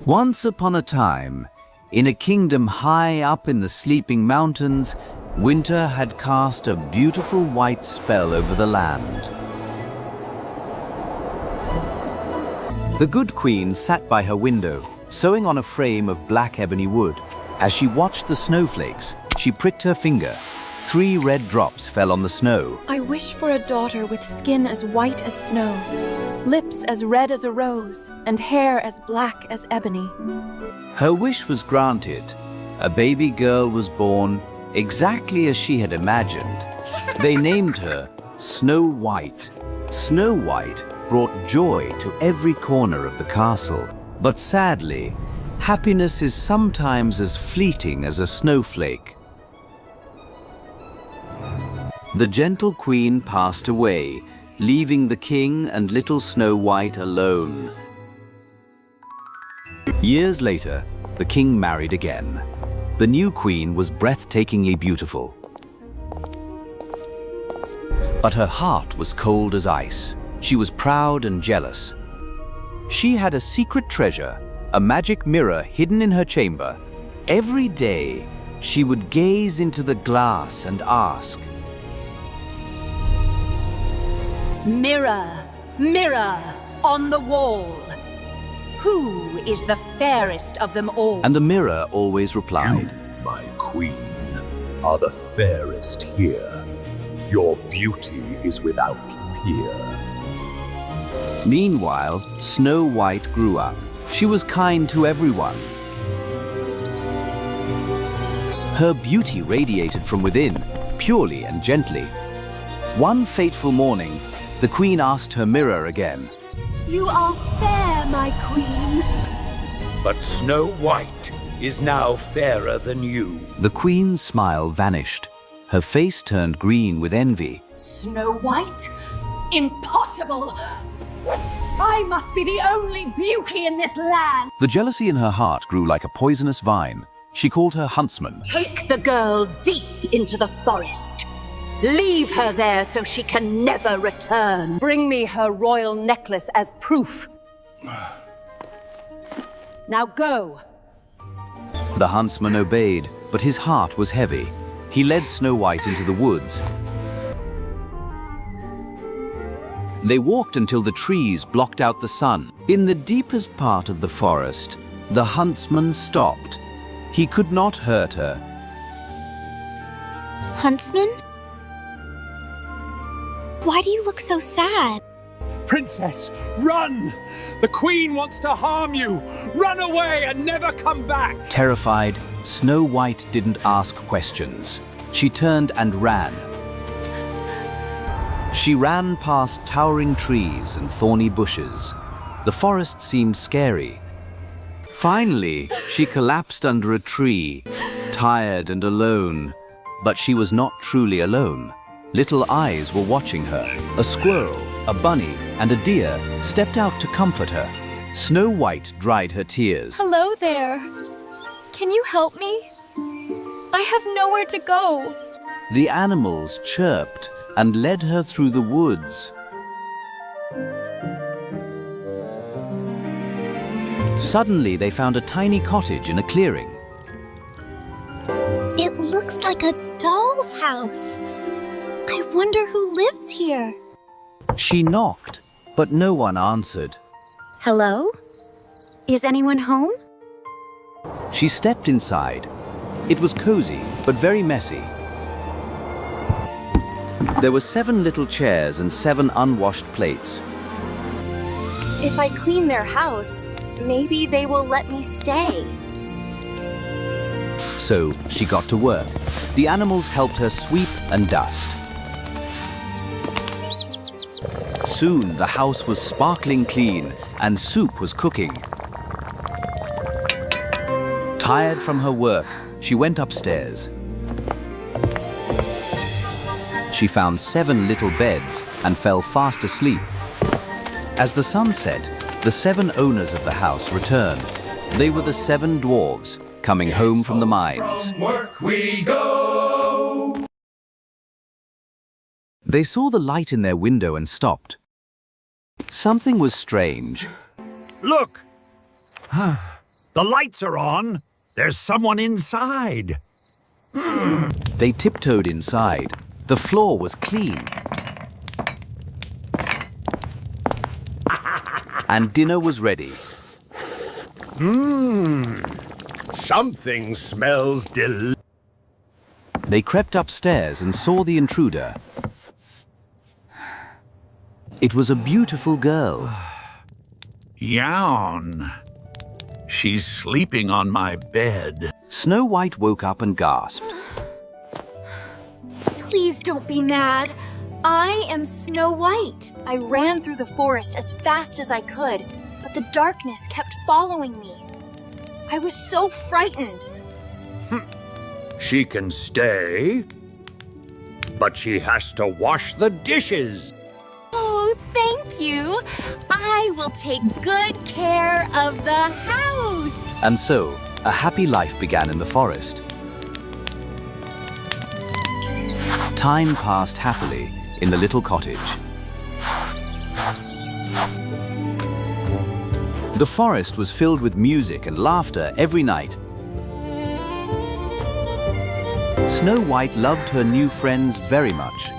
Once upon a time, in a kingdom high up in the sleeping mountains, winter had cast a beautiful white spell over the land. The good queen sat by her window, sewing on a frame of black ebony wood. As she watched the snowflakes, she pricked her finger. 3 red drops fell on the snow. I wish for a daughter with skin as white as snow, lips as red as a rose, and hair as black as ebony. Her wish was granted. A baby girl was born exactly as she had imagined. They named her Snow White. Snow White brought joy to every corner of the castle. But sadly, happiness is sometimes as fleeting as a snowflake. The gentle queen passed away, leaving the king and little Snow White alone. Years later, the king married again. The new queen was breathtakingly beautiful. But her heart was cold as ice. She was proud and jealous. She had a secret treasure, a magic mirror hidden in her chamber. Every day, she would gaze into the glass and ask, "Mirror, mirror on the wall, who is the fairest of them all?" And the mirror always replied, "You, my queen, are the fairest here. Your beauty is without peer." Meanwhile, Snow White grew up. She was kind to everyone. Her beauty radiated from within, purely and gently. One fateful morning, the queen asked her mirror again, "You are fair, my queen." But Snow White is now fairer than you. The queen's smile vanished. Her face turned green with envy. "Snow White? Impossible! I must be the only beauty in this land." The jealousy in her heart grew like a poisonous vine. She called her huntsman. "Take the girl deep into the forest. Leave her there so she can never return. Bring me her royal necklace as proof. Now go." The huntsman obeyed, but his heart was heavy. He led Snow White into the woods. They walked until the trees blocked out the sun. In the deepest part of the forest, the huntsman stopped. He could not hurt her. Huntsman? Why do you look so sad? "Princess, run! The queen wants to harm you! Run away and never come back!" Terrified, Snow White didn't ask questions. She turned and ran. She ran past towering trees and thorny bushes. The forest seemed scary. Finally, she collapsed under a tree, tired and alone. But she was not truly alone. Little eyes were watching her. A squirrel, a bunny, and a deer stepped out to comfort her. Snow White dried her tears. Hello there. Can you help me? I have nowhere to go. The animals chirped and led her through the woods. Suddenly, they found a tiny cottage in a clearing. It looks like a doll's house. I wonder who lives here. She knocked, but no one answered. Hello? Is anyone home? She stepped inside. It was cozy, but very messy. There were 7 little chairs and 7 unwashed plates. If I clean their house, maybe they will let me stay. So she got to work. The animals helped her sweep and dust. Soon the house was sparkling clean and soup was cooking. Tired from her work, she went upstairs. She found 7 little beds and fell fast asleep. As the sun set, the 7 owners of the house returned. They were the 7 dwarfs coming home from the mines. From work we go. They saw the light in their window and stopped. Something was strange. "Look! The lights are on. There's someone inside. They tiptoed inside. The floor was clean. And dinner was ready. Something smells delicious. They crept upstairs and saw the intruder. It was a beautiful girl. Yawn. She's sleeping on my bed. Snow White woke up and gasped. Please don't be mad. I am Snow White. I ran through the forest as fast as I could, but the darkness kept following me. I was so frightened. She can stay, but she has to wash the dishes. Oh, thank you. I will take good care of the house. And so, a happy life began in the forest. Time passed happily in the little cottage. The forest was filled with music and laughter every night. Snow White loved her new friends very much.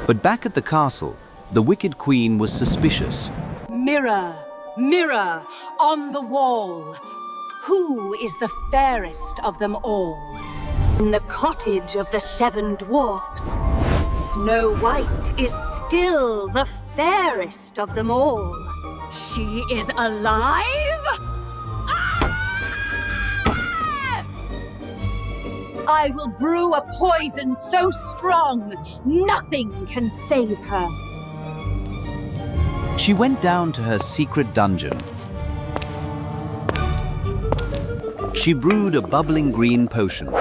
But back at the castle, the wicked queen was suspicious. Mirror, mirror on the wall, who is the fairest of them all? In the cottage of the Seven Dwarfs, Snow White is still the fairest of them all. She is alive? I will brew a poison so strong, nothing can save her. She went down to her secret dungeon. She brewed a bubbling green potion.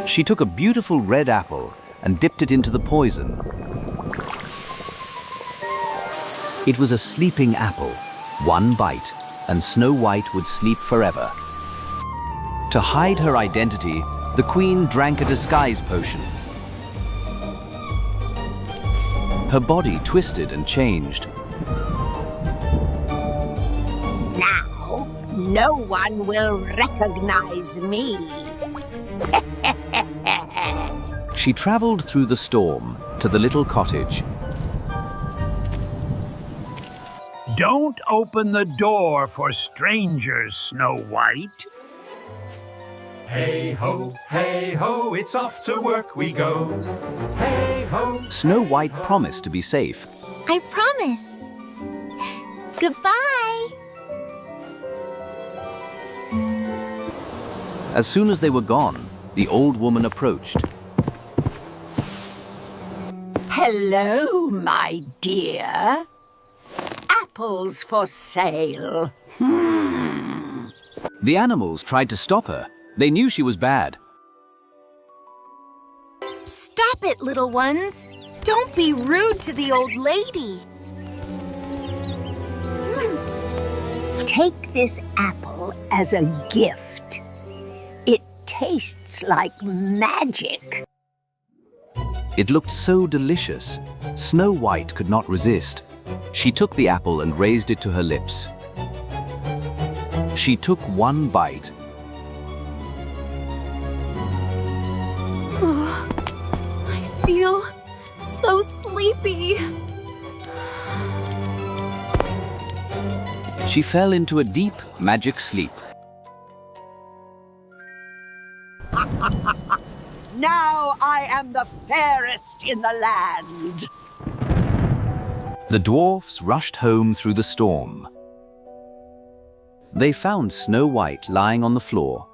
She took a beautiful red apple and dipped it into the poison. It was a sleeping apple. One bite, and Snow White would sleep forever. To hide her identity, the queen drank a disguise potion. Her body twisted and changed. Now, no one will recognize me. She traveled through the storm to the little cottage. Don't open the door for strangers, Snow White. Hey ho, it's off to work we go. Hey ho. Snow White promised to be safe. I promise. Goodbye. As soon as they were gone, the old woman approached. Hello, my dear. Apples for sale. The animals tried to stop her. They knew she was bad. Stop it, little ones. Don't be rude to the old lady. Take this apple as a gift. It tastes like magic. It looked so delicious. Snow White could not resist. She took the apple and raised it to her lips. She took one bite. I feel so sleepy. She fell into a deep magic sleep. Now I am the fairest in the land. The dwarfs rushed home through the storm. They found Snow White lying on the floor.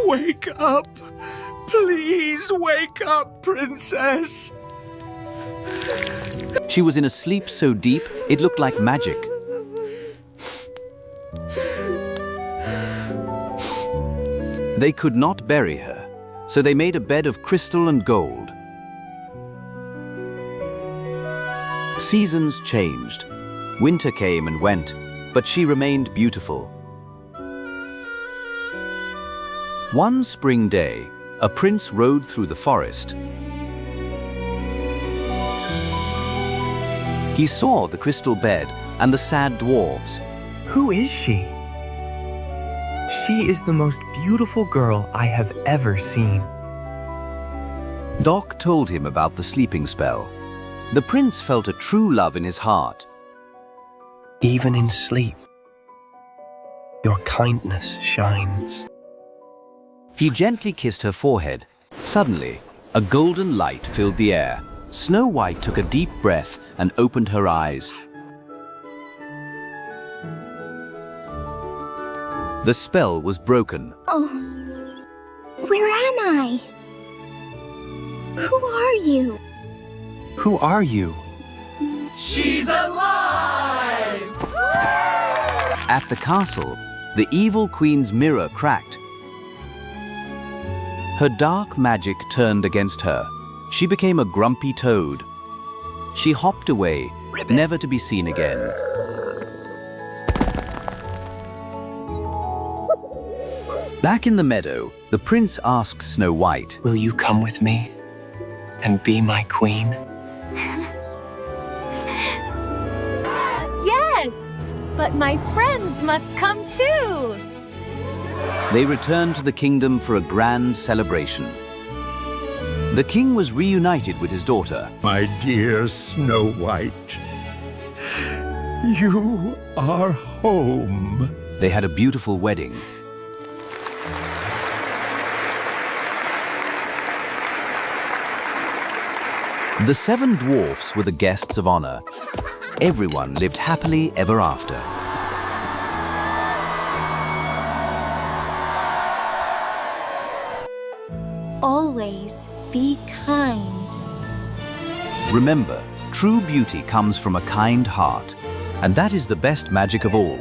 Wake up! Please wake up, princess! She was in a sleep so deep, it looked like magic. They could not bury her, so they made a bed of crystal and gold. Seasons changed. Winter came and went, but she remained beautiful. One spring day, a prince rode through the forest. He saw the crystal bed and the sad dwarfs. Who is she? She is the most beautiful girl I have ever seen. Doc told him about the sleeping spell. The prince felt a true love in his heart. Even in sleep, your kindness shines. He gently kissed her forehead. Suddenly, a golden light filled the air. Snow White took a deep breath and opened her eyes. The spell was broken. Oh, where am I? Who are you? Who are you? She's alive! At the castle, the evil queen's mirror cracked. Her dark magic turned against her. She became a grumpy toad. She hopped away, never to be seen again. Back in the meadow, the prince asked Snow White, Will you come with me and be my queen? Yes! But my friends must come too! They returned to the kingdom for a grand celebration. The king was reunited with his daughter. My dear Snow White, you are home. They had a beautiful wedding. The Seven Dwarfs were the guests of honor. Everyone lived happily ever after. Always be kind. Remember, true beauty comes from a kind heart, and that is the best magic of all.